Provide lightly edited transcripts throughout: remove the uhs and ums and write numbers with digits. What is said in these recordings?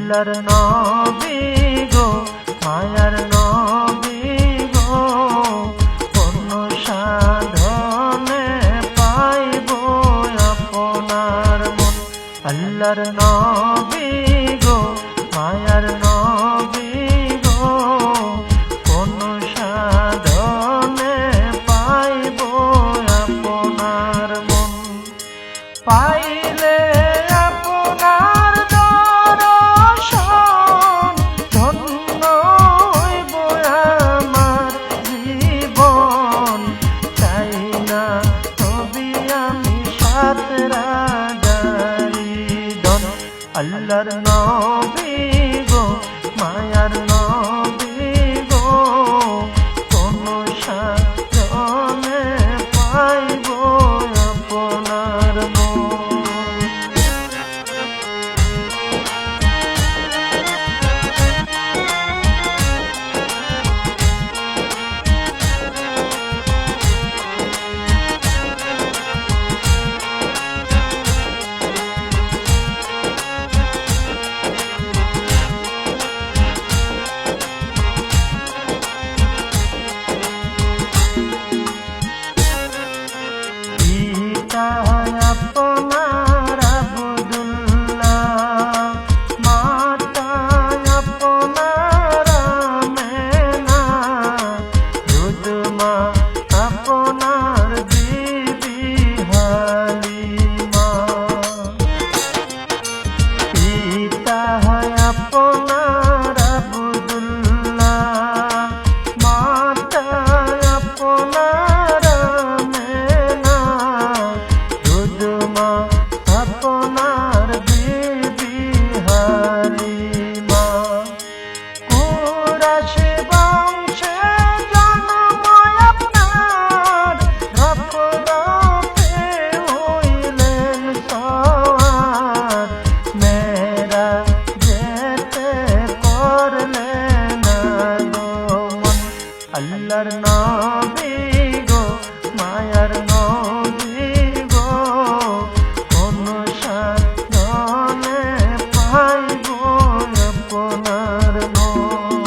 আল্লাহর নবী গো মায়ার নবী গো কোন সাধনে পাইব আপনার মন। আল্লাহর নবী গো মায়ার নবী গো কোন সাধনে পাইব আপনার মন। পাইলে আপনার দর্শন ধন্য হইব আমার জীবন। চাই না তবে আমি সাত রাজারি ধন। আল্লাহর নবী গো মায়ার নবী গো কোন সাধনে পাইব আপনার মন। আপনার আব্দুল্লাহ মাতা আপনার আমেনা দুধমা আপনার বিবি হালিমা। পিতা আপনার আব্দুল্লাহ মাতা আপনার আমেনা দুধমা আপনার বিবি হালিমা। কুরাইশ বংশে জন্ম আপনার রফরফে হইলেন সওয়ার। মেরাজেতে করলেন আগমন। আল্লাহর নবী গো মায়ার নবী গো কোন সাধনে পাইব আপনার মন।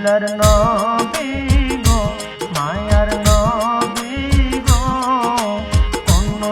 আল্লাহর নবী গো মায়ার নবী গো অন্য